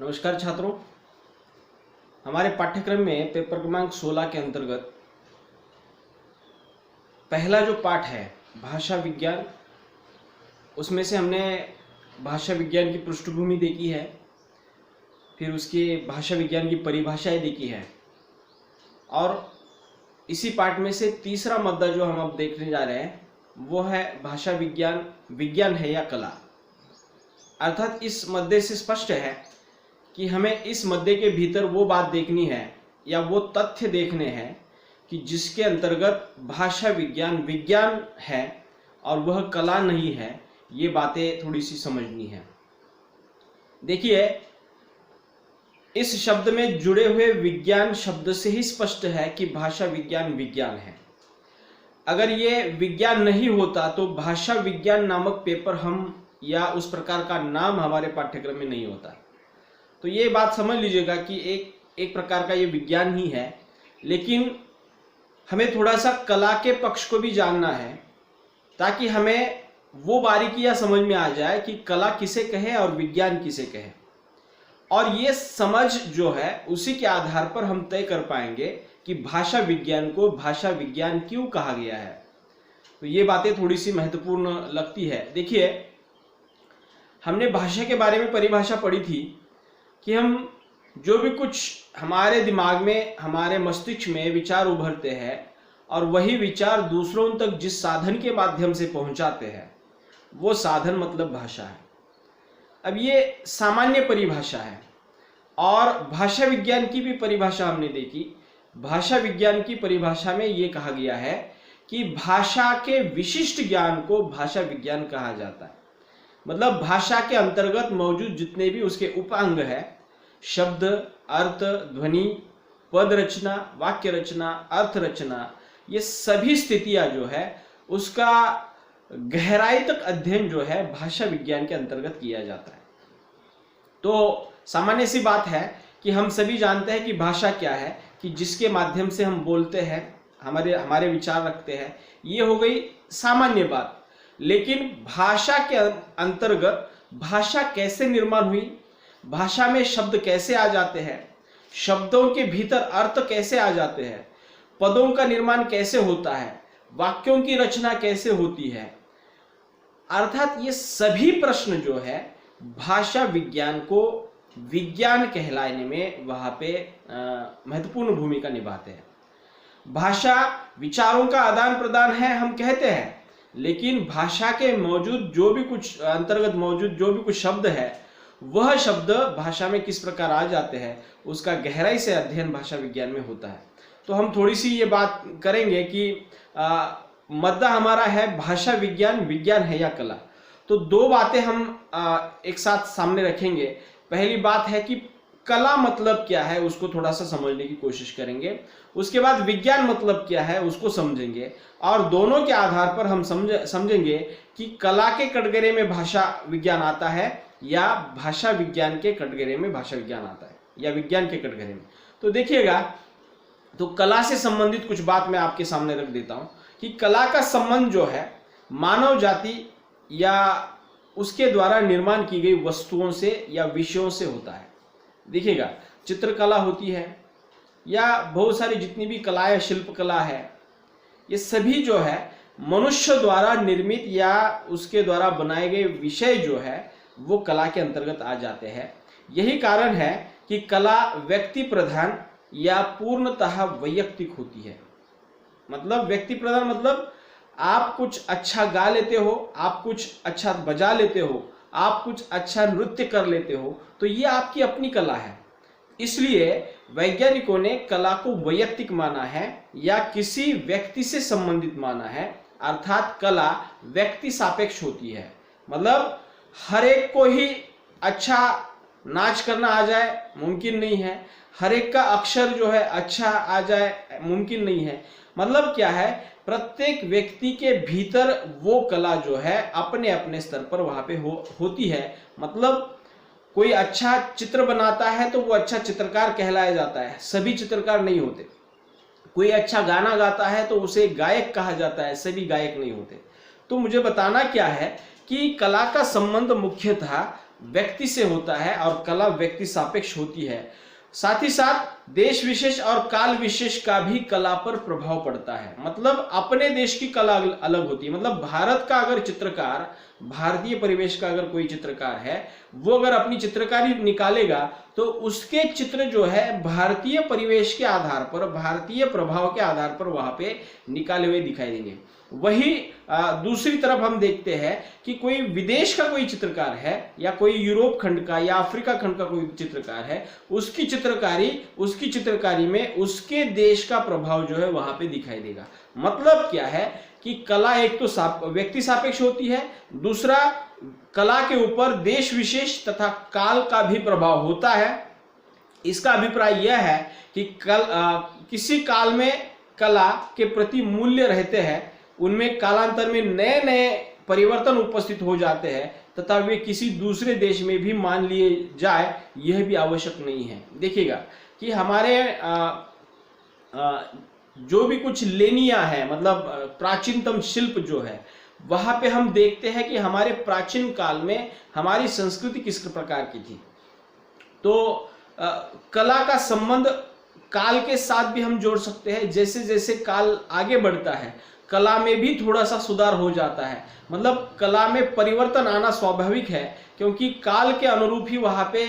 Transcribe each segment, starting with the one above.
नमस्कार छात्रों, हमारे पाठ्यक्रम में पेपर क्रमांक 16 के अंतर्गत पहला जो पाठ है भाषा विज्ञान, उसमें से हमने भाषा विज्ञान की पृष्ठभूमि देखी है, फिर उसकी भाषा विज्ञान की परिभाषाएं देखी है और इसी पाठ में से तीसरा मुद्दा जो हम अब देखने जा रहे हैं वो है भाषा विज्ञान विज्ञान है या कला। अर्थात इस मुद्दे से स्पष्ट है कि हमें इस मुद्दे के भीतर वो बात देखनी है या वो तथ्य देखने हैं कि जिसके अंतर्गत भाषा विज्ञान विज्ञान है और वह कला नहीं है। ये बातें थोड़ी सी समझनी है। देखिए, इस शब्द में जुड़े हुए विज्ञान शब्द से ही स्पष्ट है कि भाषा विज्ञान विज्ञान है। अगर ये विज्ञान नहीं होता तो भाषा विज्ञान नामक पेपर हम या उस प्रकार का नाम हमारे पाठ्यक्रम में नहीं होता। तो ये बात समझ लीजिएगा कि एक प्रकार का ये विज्ञान ही है, लेकिन हमें थोड़ा सा कला के पक्ष को भी जानना है ताकि हमें वो बारीकियां समझ में आ जाए कि कला किसे कहे और विज्ञान किसे कहे। और ये समझ जो है उसी के आधार पर हम तय कर पाएंगे कि भाषा विज्ञान को भाषा विज्ञान क्यों कहा गया है। तो ये बातें थोड़ी सी महत्वपूर्ण लगती है। देखिए, हमने भाषा के बारे में परिभाषा पढ़ी थी कि हम जो भी कुछ हमारे दिमाग में हमारे मस्तिष्क में विचार उभरते हैं और वही विचार दूसरों तक जिस साधन के माध्यम से पहुंचाते हैं वो साधन मतलब भाषा है। अब ये सामान्य परिभाषा है और भाषा विज्ञान की भी परिभाषा हमने देखी। भाषा विज्ञान की परिभाषा में ये कहा गया है कि भाषा के विशिष्ट ज्ञान को भाषा विज्ञान कहा जाता है। मतलब भाषा के अंतर्गत मौजूद जितने भी उसके उपांग है, शब्द, अर्थ, ध्वनि, पद रचना, वाक्य रचना, अर्थ रचना, ये सभी स्थितियां जो है उसका गहराई तक अध्ययन जो है भाषा विज्ञान के अंतर्गत किया जाता है। तो सामान्य सी बात है कि हम सभी जानते हैं कि भाषा क्या है, कि जिसके माध्यम से हम बोलते हैं, हमारे विचार रखते हैं। ये हो गई सामान्य बात। लेकिन भाषा के अंतर्गत भाषा कैसे निर्माण हुई, भाषा में शब्द कैसे आ जाते हैं, शब्दों के भीतर अर्थ कैसे आ जाते हैं, पदों का निर्माण कैसे होता है, वाक्यों की रचना कैसे होती है, अर्थात ये सभी प्रश्न जो है भाषा विज्ञान को विज्ञान कहलाने में वहां पे महत्वपूर्ण भूमिका निभाते हैं। भाषा विचारों का आदान प्रदान है हम कहते हैं, लेकिन भाषा के मौजूद जो भी कुछ अंतर्गत मौजूद जो भी कुछ शब्द है वह शब्द भाषा में किस प्रकार आ जाते हैं उसका गहराई से अध्ययन भाषा विज्ञान में होता है। तो हम थोड़ी सी ये बात करेंगे कि मुद्दा हमारा है भाषा विज्ञान विज्ञान है या कला। तो दो बातें हम एक साथ सामने रखेंगे। पहली बात है कि कला मतलब क्या है उसको थोड़ा सा समझने की कोशिश करेंगे, उसके बाद विज्ञान मतलब क्या है उसको समझेंगे और दोनों के आधार पर हम समझेंगे कि कला के कटघरे में भाषा विज्ञान आता है या भाषा विज्ञान के कटघरे में भाषा विज्ञान आता है या विज्ञान के कटघरे में। तो देखिएगा, तो कला से संबंधित कुछ बात मैं आपके सामने रख देता हूं कि कला का संबंध जो है मानव जाति या उसके द्वारा निर्माण की गई वस्तुओं से या विषयों से होता है। देखिएगा, चित्रकला होती है या बहुत सारी जितनी भी कलाएं, शिल्प कला है, ये सभी जो है मनुष्य द्वारा निर्मित या उसके द्वारा बनाए गए विषय जो है वो कला के अंतर्गत आ जाते हैं। यही कारण है कि कला व्यक्ति प्रधान या पूर्णतः वैयक्तिक होती है। मतलब व्यक्ति प्रधान मतलब आप कुछ अच्छा गा लेते हो, आप कुछ अच्छा बजा लेते हो, आप कुछ अच्छा नृत्य कर लेते हो, तो ये आपकी अपनी कला है। इसलिए वैज्ञानिकों ने कला को वैयक्तिक माना है या किसी व्यक्ति से संबंधित माना है। अर्थात कला व्यक्ति सापेक्ष होती है। मतलब हर एक को ही अच्छा नाच करना आ जाए मुमकिन नहीं है, हर एक का अक्षर जो है अच्छा आ जाए मुमकिन नहीं है। मतलब क्या है, प्रत्येक व्यक्ति के भीतर वो कला जो है अपने अपने स्तर पर वहां पे होती है। मतलब कोई अच्छा चित्र बनाता है तो वो अच्छा चित्रकार कहलाया जाता है, सभी चित्रकार नहीं होते। कोई अच्छा गाना गाता है तो उसे गायक कहा जाता है, सभी गायक नहीं होते। तो मुझे बताना क्या है कि कला का संबंध मुख्यतः व्यक्ति से होता है और कला व्यक्ति सापेक्ष होती है। साथ ही साथ देश विशेष और काल विशेष का भी कला पर प्रभाव पड़ता है। मतलब अपने देश की कला अलग होती है। मतलब भारत का अगर चित्रकार, भारतीय परिवेश का अगर कोई चित्रकार है, वो अगर अपनी चित्रकारी निकालेगा तो उसके चित्र जो है भारतीय परिवेश के आधार पर, भारतीय प्रभाव के आधार पर वहां पे निकाले हुए दिखाई देंगे। वही दूसरी तरफ हम देखते हैं कि कोई विदेश का कोई चित्रकार है या कोई यूरोप खंड का या अफ्रीका खंड का कोई चित्रकार है, उसकी चित्रकारी में उसके देश का प्रभाव जो है वहां पे दिखाई देगा। मतलब क्या है कि कला एक तो व्यक्ति सापेक्ष होती है, दूसरा कला के ऊपर देश विशेष तथा काल का भी प्रभाव होता है। इसका अभिप्राय यह है कि किसी काल में कला के प्रति मूल्य रहते हैं, उनमें कालांतर में नए नए परिवर्तन उपस्थित हो जाते हैं तथा वे किसी दूसरे देश में भी मान लिए जाए, यह भी आवश्यक नहीं है। देखिएगा कि हमारे जो भी कुछ लेनिया है, मतलब प्राचीनतम शिल्प जो है, वहां पे हम देखते हैं कि हमारे प्राचीन काल में हमारी संस्कृति किस प्रकार की थी। तो कला का संबंध काल के साथ भी हम जोड़ सकते हैं। जैसे जैसे काल आगे बढ़ता है, कला में भी थोड़ा सा सुधार हो जाता है। मतलब कला में परिवर्तन आना स्वाभाविक है, क्योंकि काल के अनुरूप ही वहां पे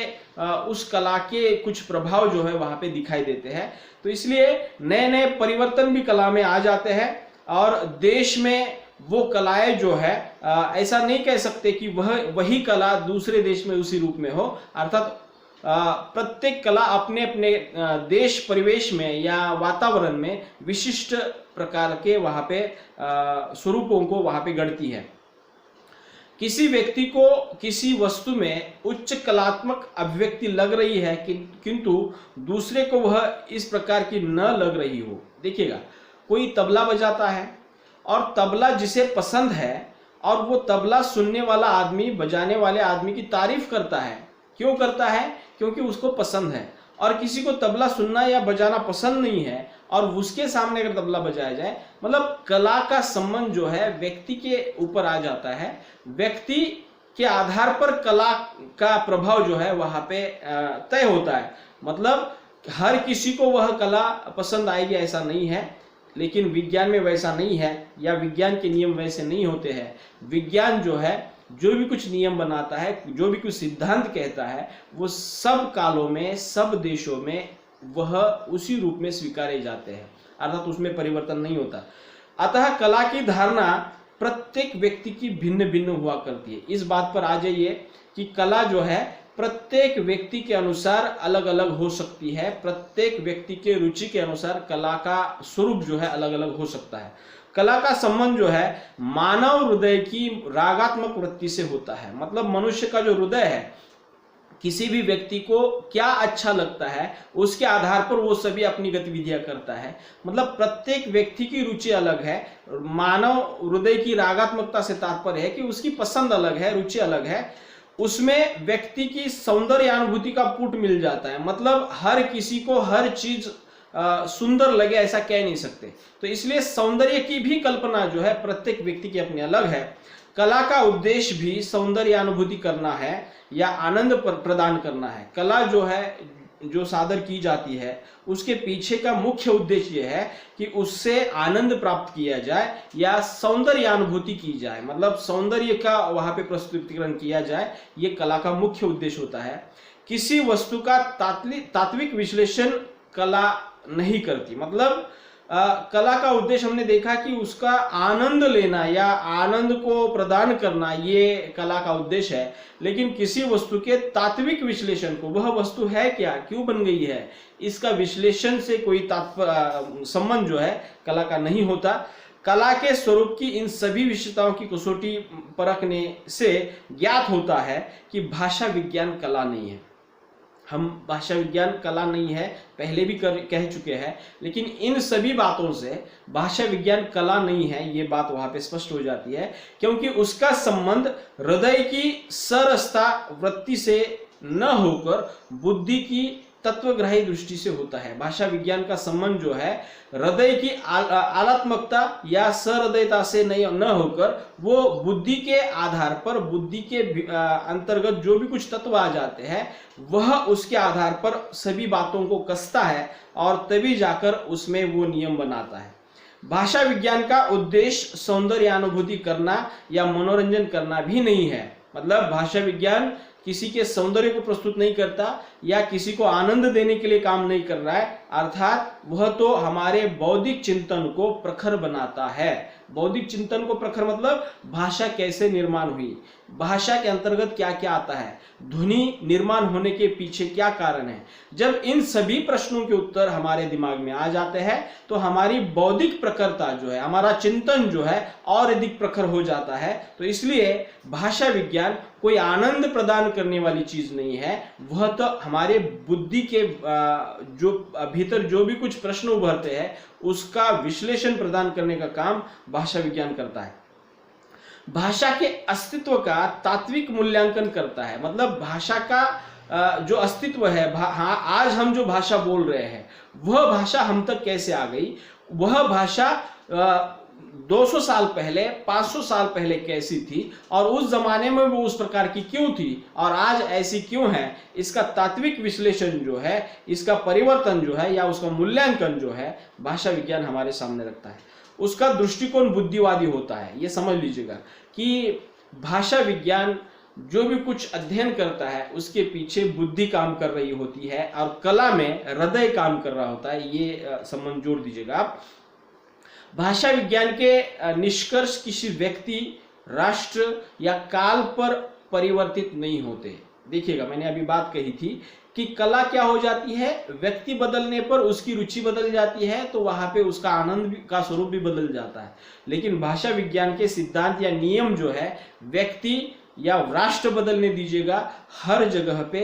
उस कला के कुछ प्रभाव जो है वहां पे दिखाई देते हैं। तो इसलिए नए नए परिवर्तन भी कला में आ जाते हैं और देश में वो कलाएं जो है ऐसा नहीं कह सकते कि वही कला दूसरे देश में उसी रूप में हो। अर्थात प्रत्येक कला अपने अपने देश परिवेश में या वातावरण में विशिष्ट प्रकार के वहां पे स्वरूपों को वहां पे गढ़ती है। किसी व्यक्ति को किसी वस्तु में उच्च कलात्मक अभिव्यक्ति लग रही है किंतु दूसरे को वह इस प्रकार की न लग रही हो। देखिएगा, कोई तबला बजाता है और तबला जिसे पसंद है और वो तबला सुनने वाला आदमी बजाने वाले आदमी की तारीफ करता है। क्यों करता है? क्योंकि उसको पसंद है। और किसी को तबला सुनना या बजाना पसंद नहीं है और उसके सामने अगर तबला बजाया जाए, मतलब कला का संबंध जो है व्यक्ति के ऊपर आ जाता है। व्यक्ति के आधार पर कला का प्रभाव जो है वहां पे तय होता है। मतलब हर किसी को वह कला पसंद आएगी ऐसा नहीं है, लेकिन विज्ञान में वैसा नहीं है या विज्ञान के नियम वैसे नहीं होते हैं। विज्ञान जो है जो भी कुछ नियम बनाता है, जो भी कुछ सिद्धांत कहता है, वो सब कालों में, सब देशों में वह उसी रूप में स्वीकारे जाते हैं, अर्थात उसमें परिवर्तन नहीं होता। अतः कला की धारणा प्रत्येक व्यक्ति की भिन्न भिन्न हुआ करती है। इस बात पर आ जाइए कि कला जो है प्रत्येक व्यक्ति के अनुसार अलग अलग हो सकती है। प्रत्येक व्यक्ति के रुचि के अनुसार कला का स्वरूप जो है अलग अलग हो सकता है। कला का संबंध जो है मानव हृदय की रागात्मक वृत्ति से होता है। मतलब मनुष्य का जो हृदय है, किसी भी व्यक्ति को क्या अच्छा लगता है उसके आधार पर वो सभी अपनी गतिविधियां करता है। मतलब प्रत्येक व्यक्ति की रुचि अलग है। मानव हृदय की रागात्मकता से तात्पर्य है कि उसकी पसंद अलग है, रुचि अलग है। उसमें व्यक्ति की सौंदर्य अनुभूति का पुट मिल जाता है। मतलब हर किसी को हर चीज सुंदर लगे ऐसा कह नहीं सकते। तो इसलिए सौंदर्य की भी कल्पना जो है प्रत्येक व्यक्ति की अपनी अलग है। कला का उद्देश्य भी सौंदर्य अनुभूति करना है या आनंद प्रदान करना है। कला जो है, जो सादर की जाती है, उसके पीछे का मुख्य उद्देश्य यह है कि उससे आनंद प्राप्त किया जाए या सौंदर्य अनुभूति की जाए। मतलब सौंदर्य का वहां पे प्रस्तुतिकरण किया जाए, ये कला का मुख्य उद्देश्य होता है। किसी वस्तु का तात्विक विश्लेषण कला नहीं करती। मतलब कला का उद्देश्य हमने देखा कि उसका आनंद लेना या आनंद को प्रदान करना, ये कला का उद्देश्य है। लेकिन किसी वस्तु के तात्विक विश्लेषण को, वह वस्तु है क्या, क्यों बन गई है, इसका विश्लेषण से कोई संबंध जो है कला का नहीं होता। कला के स्वरूप की इन सभी विशेषताओं की कसौटी परखने से ज्ञात होता है कि भाषा विज्ञान कला नहीं है। हम भाषा विज्ञान कला नहीं है पहले भी कह चुके हैं, लेकिन इन सभी बातों से भाषा विज्ञान कला नहीं है ये बात वहां पे स्पष्ट हो जाती है, क्योंकि उसका संबंध हृदय की सरसता वृत्ति से न होकर बुद्धि की तत्वग्राही दृष्टि से होता है। भाषा विज्ञान का संबंध जो है हृदय की आलात्मकता या सहृदयता से नहीं न होकर वो बुद्धि के आधार पर, बुद्धि के अंतर्गत जो भी कुछ तत्व आ जाते हैं वह उसके आधार पर सभी बातों को कसता है और तभी जाकर उसमें वो नियम बनाता है। भाषा विज्ञान का उद्देश्य सौंदर्यानुभूति करना या मनोरंजन करना भी नहीं है। मतलब भाषा विज्ञान किसी के सौंदर्य को प्रस्तुत नहीं करता या किसी को आनंद देने के लिए काम नहीं कर रहा है, अर्थात वह तो हमारे बौद्धिक चिंतन को प्रखर बनाता है। बौद्धिक चिंतन को प्रखर मतलब भाषा कैसे निर्माण हुई, भाषा के अंतर्गत क्या क्या आता है, ध्वनि निर्माण होने के पीछे क्या कारण है। जब इन सभी प्रश्नों के उत्तर हमारे दिमाग में आ जाते हैं तो हमारी बौद्धिक प्रखरता जो है, हमारा चिंतन जो है और अधिक प्रखर हो जाता है। तो इसलिए भाषा विज्ञान कोई आनंद प्रदान करने वाली चीज नहीं है, वह तो हमारे बुद्धि के जो भीतर जो भी कुछ प्रश्न उभरते हैं उसका विश्लेषण प्रदान करने का काम भाषा विज्ञान करता है। भाषा के अस्तित्व का तात्विक मूल्यांकन करता है। मतलब भाषा का जो अस्तित्व है, हाँ आज हम जो भाषा बोल रहे हैं वह भाषा हम तक कैसे आ गई, वह भाषा 200 साल पहले, 500 साल पहले कैसी थी और उस जमाने में वो उस प्रकार की क्यों थी और आज ऐसी क्यों है, इसका तात्विक विश्लेषण जो है, इसका परिवर्तन जो है या उसका मूल्यांकन जो है भाषा विज्ञान हमारे सामने रखता है। उसका दृष्टिकोण बुद्धिवादी होता है। ये समझ लीजिएगा कि भाषा विज्ञान जो भी कुछ अध्ययन करता है उसके पीछे बुद्धि काम कर रही होती है और कला में हृदय काम कर रहा होता है। ये संबंध जोड़ दीजिएगा आप। भाषा विज्ञान के निष्कर्ष किसी व्यक्ति, राष्ट्र या काल पर परिवर्तित नहीं होते। देखिएगा मैंने अभी बात कही थी कि कला क्या हो जाती है, व्यक्ति बदलने पर उसकी रुचि बदल जाती है तो वहां पे उसका आनंद का स्वरूप भी बदल जाता है। लेकिन भाषा विज्ञान के सिद्धांत या नियम जो है व्यक्ति या राष्ट्र बदलने दीजिएगा, हर जगह पे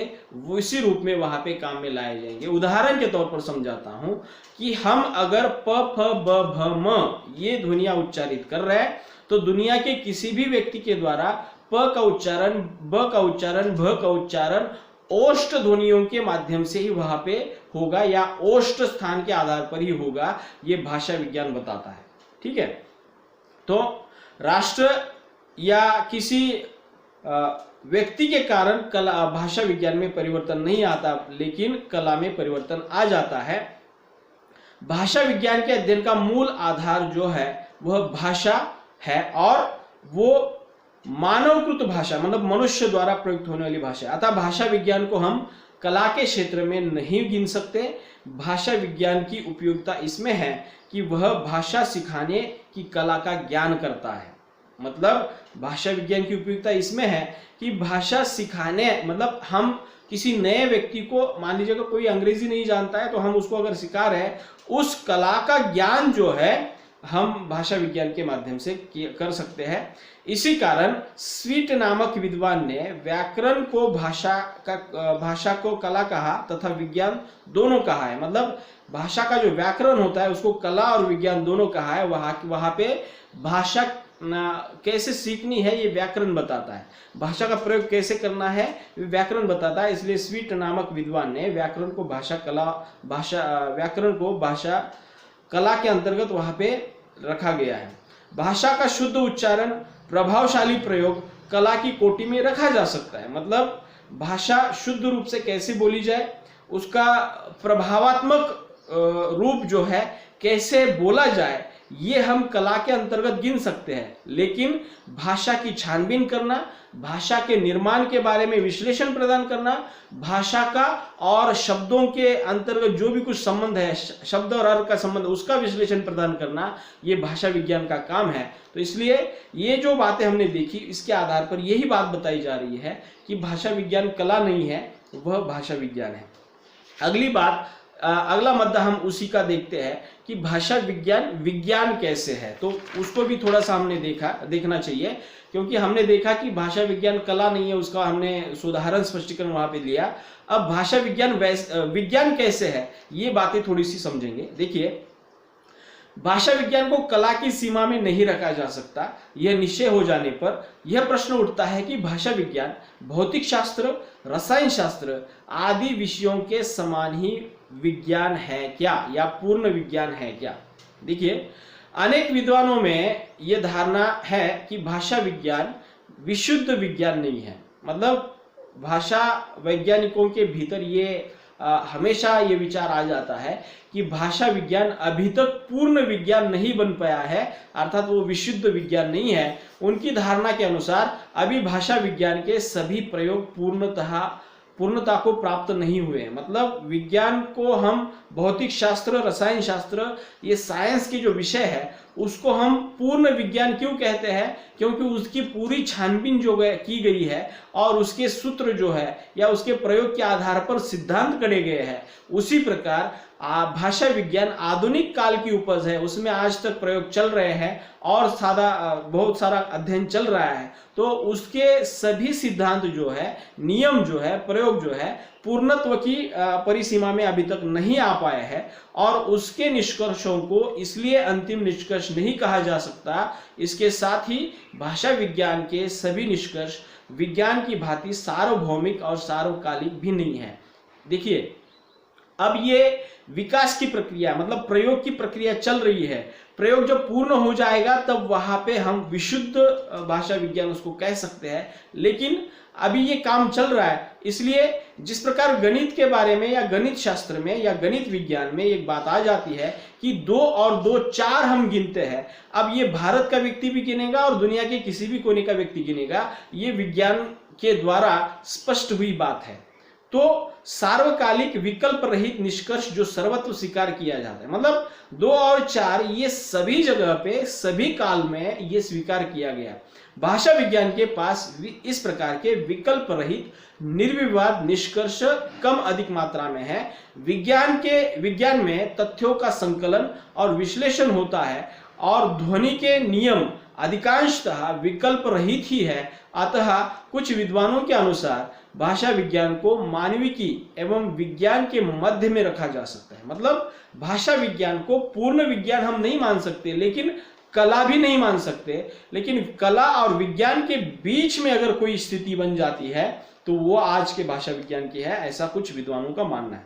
उसी रूप में वहां पे काम में लाए जाएंगे। उदाहरण के तौर पर समझाता हूं कि हम अगर प फ ब भ म ये ध्वनियां उच्चारित कर रहे हैं तो दुनिया के किसी भी व्यक्ति के द्वारा प का उच्चारण, ब का उच्चारण, भ का उच्चारण ओष्ठ ध्वनियों के माध्यम से ही वहां पे होगा या ओष्ठ स्थान के आधार पर ही होगा। ये भाषा विज्ञान बताता है। ठीक है, तो राष्ट्र या किसी व्यक्ति के कारण कला, भाषा विज्ञान में परिवर्तन नहीं आता, लेकिन कला में परिवर्तन आ जाता है। भाषा विज्ञान के अध्ययन का मूल आधार जो है वह भाषा है और वो मानवकृत भाषा मतलब मनुष्य द्वारा प्रयुक्त होने वाली भाषा। अतः भाषा विज्ञान को हम कला के क्षेत्र में नहीं गिन सकते। भाषा विज्ञान की उपयोगिता इसमें है कि वह भाषा सिखाने की कला का ज्ञान करता है। मतलब भाषा विज्ञान की उपयोगिता इसमें है कि भाषा सिखाने, मतलब हम किसी नए व्यक्ति को, मान लीजिएगा कोई अंग्रेजी नहीं जानता है तो हम उसको अगर सिखा रहे हैं, उस कला का ज्ञान जो है हम भाषा विज्ञान के माध्यम से कर सकते हैं। इसी कारण स्वीट नामक विद्वान ने व्याकरण को भाषा को कला कहा तथा विज्ञान दोनों कहा है। मतलब भाषा का जो व्याकरण होता है उसको कला और विज्ञान दोनों कहा है। वहां पे भाषा कैसे सीखनी है ये व्याकरण बताता है, भाषा का प्रयोग कैसे करना है व्याकरण बताता है। इसलिए स्वीट नामक विद्वान ने व्याकरण को भाषा कला के अंतर्गत वहां पे रखा गया है। भाषा का शुद्ध उच्चारण, प्रभावशाली प्रयोग कला की कोटि में रखा जा सकता है। मतलब भाषा शुद्ध रूप से कैसे बोली जाए, उसका प्रभावात्मक रूप जो है कैसे बोला जाए, ये हम कला के अंतर्गत गिन सकते हैं। लेकिन भाषा की छानबीन करना, भाषा के निर्माण के बारे में विश्लेषण प्रदान करना, भाषा का और शब्दों के अंतर्गत जो भी कुछ संबंध है, शब्द और अर्थ का संबंध, उसका विश्लेषण प्रदान करना, ये भाषा विज्ञान का काम है। तो इसलिए ये जो बातें हमने देखी इसके आधार पर यही बात बताई जा रही है कि भाषा विज्ञान कला नहीं है, वह भाषा विज्ञान है। अगली बात, अगला मुद्दा हम उसी का देखते हैं कि भाषा विज्ञान कैसे है। तो उसको भी थोड़ा सा हमने देखना चाहिए, क्योंकि हमने देखा कि भाषा विज्ञान कला नहीं है, उसका हमने उदाहरण स्पष्टीकरण वहां पे लिया। अब भाषा विज्ञान कैसे है ये बातें थोड़ी सी समझेंगे। देखिए, भाषा विज्ञान को कला की सीमा में नहीं रखा जा सकता। यह निश्चय हो जाने पर यह प्रश्न उठता है कि भाषा विज्ञान भौतिक शास्त्र, रसायन शास्त्र आदि विषयों के समान ही विज्ञान है क्या, या पूर्ण विज्ञान है क्या। देखिए, अनेक विद्वानों में यह धारणा है कि भाषा विज्ञान विशुद्ध विज्ञान नहीं है। मतलब भाषा वैज्ञानिकों के भीतर ये हमेशा ये विचार आ जाता है कि भाषा विज्ञान अभी तक पूर्ण विज्ञान नहीं बन पाया है, अर्थात वो विशुद्ध विज्ञान नहीं है। उनकी धारणा के अनुसार अभी भाषा विज्ञान के सभी प्रयोग पूर्णता को प्राप्त नहीं हुए हैं। मतलब विज्ञान को हम भौतिक शास्त्र, रसायन शास्त्र, ये साइंस के जो विषय है उसको हम पूर्ण विज्ञान क्यों कहते हैं, क्योंकि उसकी पूरी छानबीन जो की गई है और उसके सूत्र जो है या उसके प्रयोग के आधार पर सिद्धांत गढ़े गए हैं। उसी प्रकार भाषा विज्ञान आधुनिक काल की उपज है, उसमें आज तक प्रयोग चल रहे हैं और बहुत सारा अध्ययन चल रहा है। तो उसके सभी सिद्धांत जो है, नियम जो है, प्रयोग जो है, पूर्णत्व की परिसीमा में अभी तक नहीं आ पाए हैं और उसके निष्कर्षों को इसलिए अंतिम निष्कर्ष नहीं कहा जा सकता। इसके साथ ही भाषा विज्ञान के सभी निष्कर्ष विज्ञान की भांति सार्वभौमिक और सार्वकालिक भी नहीं है। देखिए, अब ये विकास की प्रक्रिया, मतलब प्रयोग की प्रक्रिया चल रही है। प्रयोग जब पूर्ण हो जाएगा तब वहां पे हम विशुद्ध भाषा विज्ञान उसको कह सकते हैं, लेकिन अभी ये काम चल रहा है। इसलिए जिस प्रकार गणित के बारे में या गणित शास्त्र में या गणित विज्ञान में एक बात आ जाती है कि 2 और 2 4 हम गिनते हैं, अब ये भारत का व्यक्ति भी गिनेगा और दुनिया के किसी भी कोने का व्यक्ति गिनेगा, ये विज्ञान के द्वारा स्पष्ट हुई बात है। तो सार्वकालिक विकल्प रहित निष्कर्ष जो सर्वत्र स्वीकार किया जाता है, मतलब 2 और 4 ये सभी जगह पे सभी काल में ये स्वीकार किया गया। भाषा विज्ञान के पास इस प्रकार के विकल्प रहित निर्विवाद निष्कर्ष कम अधिक मात्रा में है। विज्ञान में तथ्यों का संकलन और विश्लेषण होता है और ध्वनि के नियम अधिकांशतः विकल्प रहित ही है। अतः कुछ विद्वानों के अनुसार भाषा विज्ञान को मानविकी एवं विज्ञान के मध्य में रखा जा सकता है। मतलब भाषा विज्ञान को पूर्ण विज्ञान हम नहीं मान सकते, लेकिन कला भी नहीं मान सकते, लेकिन कला और विज्ञान के बीच में अगर कोई स्थिति बन जाती है तो वो आज के भाषा विज्ञान की है, ऐसा कुछ विद्वानों का मानना है।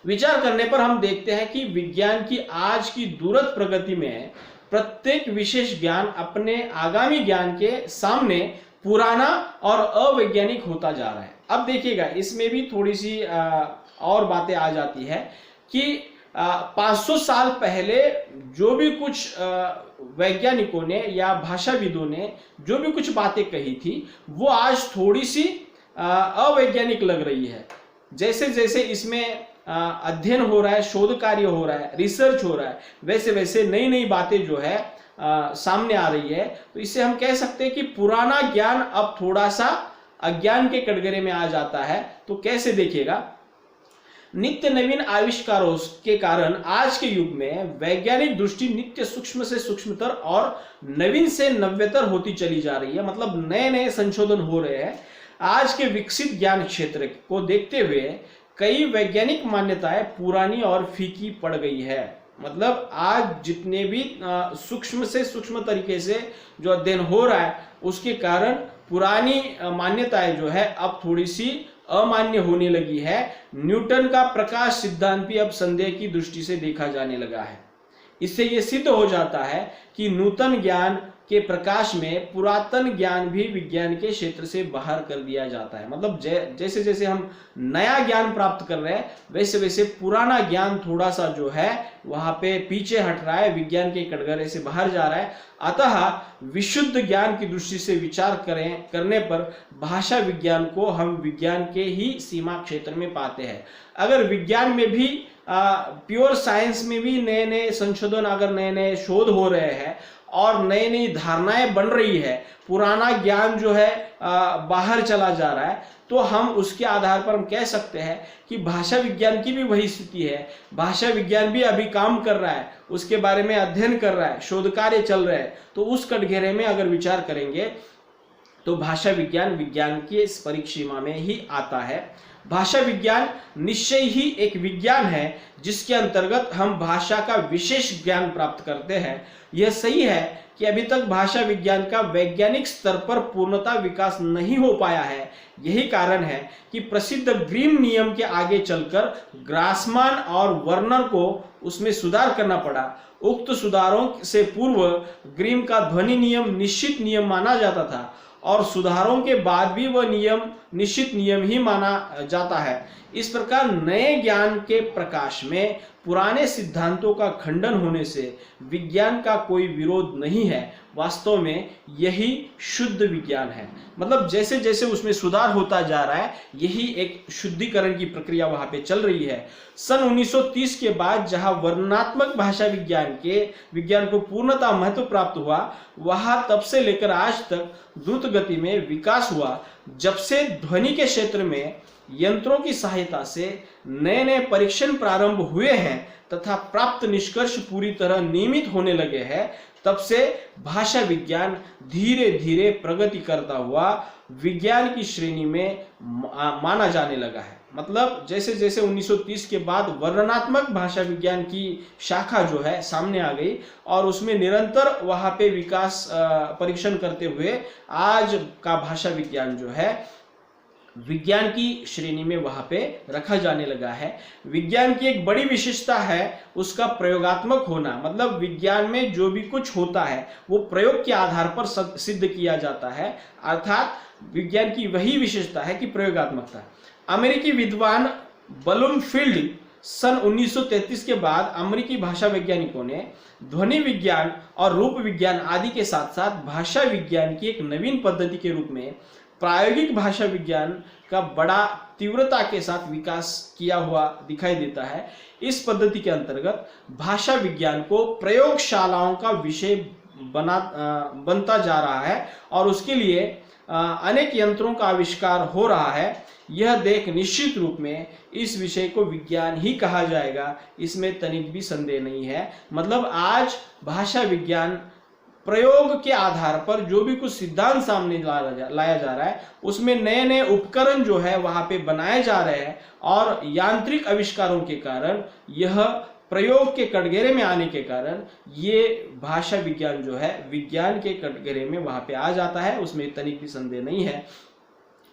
विचार करने पर हम देखते हैं कि विज्ञान की आज की दूरस्थ प्रगति में प्रत्येक विशेष ज्ञान अपने आगामी ज्ञान के सामने पुराना और अवैज्ञानिक होता जा रहा है। अब देखिएगा, इसमें भी थोड़ी सी और बातें आ जाती है कि 500 साल पहले जो भी कुछ वैज्ञानिकों ने या भाषाविदों ने जो भी कुछ बातें कही थी वो आज थोड़ी सी अवैज्ञानिक लग रही है। जैसे जैसे इसमें अध्ययन हो रहा है, शोध कार्य हो रहा है, रिसर्च हो रहा है, वैसे वैसे नई नई बातें जो है सामने आ रही है। तो इससे हम कह सकते हैं कि पुराना ज्ञान अब थोड़ा सा अज्ञान के कटघरे में आ जाता है। तो कैसे देखिएगा, नित्य नवीन आविष्कारों के कारण आज के युग में वैज्ञानिक दृष्टि नित्य सूक्ष्म से सूक्ष्मतर और नवीन से नव्यतर होती चली जा रही है। मतलब नए नए संशोधन हो रहे हैं। आज के विकसित ज्ञान क्षेत्र को देखते हुए कई वैज्ञानिक मान्यताएं पुरानी और फीकी पड़ गई है। मतलब आज जितने भी सूक्ष्म से सूक्ष्म तरीके से जो अध्ययन हो रहा है उसके कारण पुरानी मान्यताएं जो है अब थोड़ी सी अमान्य होने लगी है। न्यूटन का प्रकाश सिद्धांत भी अब संदेह की दृष्टि से देखा जाने लगा है। इससे यह सिद्ध हो जाता है कि नूतन ज्ञान के प्रकाश में पुरातन ज्ञान भी विज्ञान के क्षेत्र से बाहर कर दिया जाता है। मतलब जैसे जैसे हम नया ज्ञान प्राप्त कर रहे हैं वैसे वैसे पुराना ज्ञान थोड़ा सा जो है वहां पे पीछे हट रहा है, विज्ञान के कटघरे से बाहर जा रहा है। अतः विशुद्ध ज्ञान की दृष्टि से विचार करने पर भाषा विज्ञान को हम विज्ञान के ही सीमा क्षेत्र में पाते हैं। अगर विज्ञान में भी प्योर साइंस में भी नए नए संशोधन, अगर नए नए शोध हो रहे हैं और नई नई धारणाएं बन रही है, पुराना ज्ञान जो है बाहर चला जा रहा है, तो हम उसके आधार पर हम कह सकते हैं कि भाषा विज्ञान की भी वही स्थिति है। भाषा विज्ञान भी अभी काम कर रहा है, उसके बारे में अध्ययन कर रहा है, शोध कार्य चल रहे हैं। तो उस कटघरे में अगर विचार करेंगे तो भाषा विज्ञान विज्ञान की इस परिसीमा में ही आता है। भाषा विज्ञान निश्चय ही एक विज्ञान है जिसके अंतर्गत हम भाषा का विशेष ज्ञान प्राप्त करते हैं। यह सही है कि अभी तक भाषा विज्ञान का वैज्ञानिक स्तर पर पूर्णतः विकास नहीं हो पाया है। यही कारण है कि प्रसिद्ध ग्रीम नियम के आगे चलकर ग्रासमान और वर्नर को उसमें सुधार करना पड़ा। उक्त सुधारों से पूर्व ग्रीम का ध्वनि नियम निश्चित नियम माना जाता था और सुधारों के बाद भी वह नियम निश्चित नियम ही माना जाता है। इस प्रकार नए ज्ञान के प्रकाश में पुराने सिद्धांतों का खंडन होने से विज्ञान का कोई विरोध नहीं है। वास्तव में यही शुद्ध विज्ञान है। मतलब जैसे जैसे उसमें सुधार होता जा रहा है, यही एक शुद्धिकरण की प्रक्रिया वहां पे चल रही है। सन 1930 के बाद जहां वर्णनात्मक भाषा विज्ञान को पूर्णतः महत्व प्राप्त हुआ, वहां तब से लेकर आज तक द्रुत गति में विकास हुआ। जब से ध्वनि के क्षेत्र में यंत्रों की सहायता से नए नए परीक्षण प्रारंभ हुए हैं तथा प्राप्त निष्कर्ष पूरी तरह नियमित होने लगे हैं, तब से भाषा विज्ञान धीरे धीरे प्रगति करता हुआ विज्ञान की श्रेणी में माना जाने लगा है। मतलब जैसे जैसे 1930 के बाद वर्णनात्मक भाषा विज्ञान की शाखा जो है सामने आ गई और उसमें निरंतर वहां पे विकास परीक्षण करते हुए आज का भाषा विज्ञान जो है विज्ञान की श्रेणी में वहां पे रखा जाने लगा है। विज्ञान की एक बड़ी विशेषता है उसका प्रयोगात्मक होना। मतलब विज्ञान में जो भी कुछ होता है वो प्रयोग के आधार पर सिद्ध किया जाता है। अर्थात विज्ञान की वही विशेषता है कि प्रयोगात्मकता। अमेरिकी विद्वान बलूमफील्ड सन 1933 के बाद अमेरिकी भाषा वैज्ञानिकों ने ध्वनि विज्ञान और रूप विज्ञान आदि के साथ साथ भाषा विज्ञान की एक नवीन पद्धति के रूप में प्रायोगिक भाषा विज्ञान का बड़ा तीव्रता के साथ विकास किया हुआ दिखाई देता है। इस पद्धति के अंतर्गत भाषा विज्ञान को प्रयोगशालाओं का विषय बनता जा रहा है और उसके लिए अनेक यंत्रों का आविष्कार हो रहा है। यह देख निश्चित रूप में इस विषय को विज्ञान ही कहा जाएगा, इसमें तनिक भी संदेह नहीं है। मतलब आज भाषा विज्ञान प्रयोग के आधार पर जो भी कुछ सिद्धांत सामने लाया जा रहा है उसमें नए नए उपकरण जो है वहां पे बनाए जा रहे हैं और यांत्रिक आविष्कारों के कारण यह प्रयोग के कटघरे में आने के कारण ये भाषा विज्ञान जो है विज्ञान के कटघरे में वहां पे आ जाता है, उसमें तनिक भी संदेह नहीं है।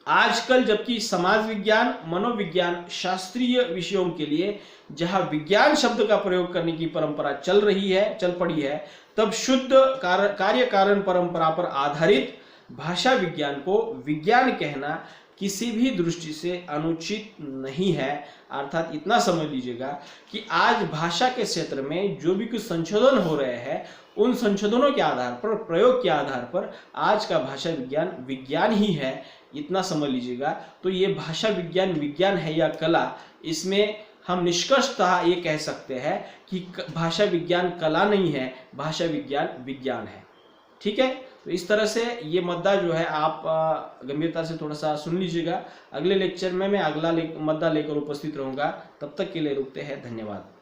आजकल जबकि समाज विज्ञान, मनोविज्ञान, शास्त्रीय विषयों के लिए जहां विज्ञान शब्द का प्रयोग करने की परंपरा चल पड़ी है, तब शुद्ध कार्य कारण परंपरा पर आधारित भाषा विज्ञान को विज्ञान कहना किसी भी दृष्टि से अनुचित नहीं है। अर्थात इतना समझ लीजिएगा कि आज भाषा के क्षेत्र में जो भी कुछ संशोधन हो रहे हैं उन संशोधनों के आधार पर, प्रयोग के आधार पर आज का भाषा विज्ञान विज्ञान ही है, इतना समझ लीजिएगा। तो ये भाषा विज्ञान विज्ञान है या कला, इसमें हम निष्कर्षतः ये कह सकते हैं कि भाषा विज्ञान कला नहीं है, भाषा विज्ञान विज्ञान है। ठीक है, तो इस तरह से ये मुद्दा जो है आप गंभीरता से थोड़ा सा सुन लीजिएगा। अगले लेक्चर में मैं अगला मुद्दा लेकर उपस्थित रहूंगा। तब तक के लिए रुकते हैं, धन्यवाद।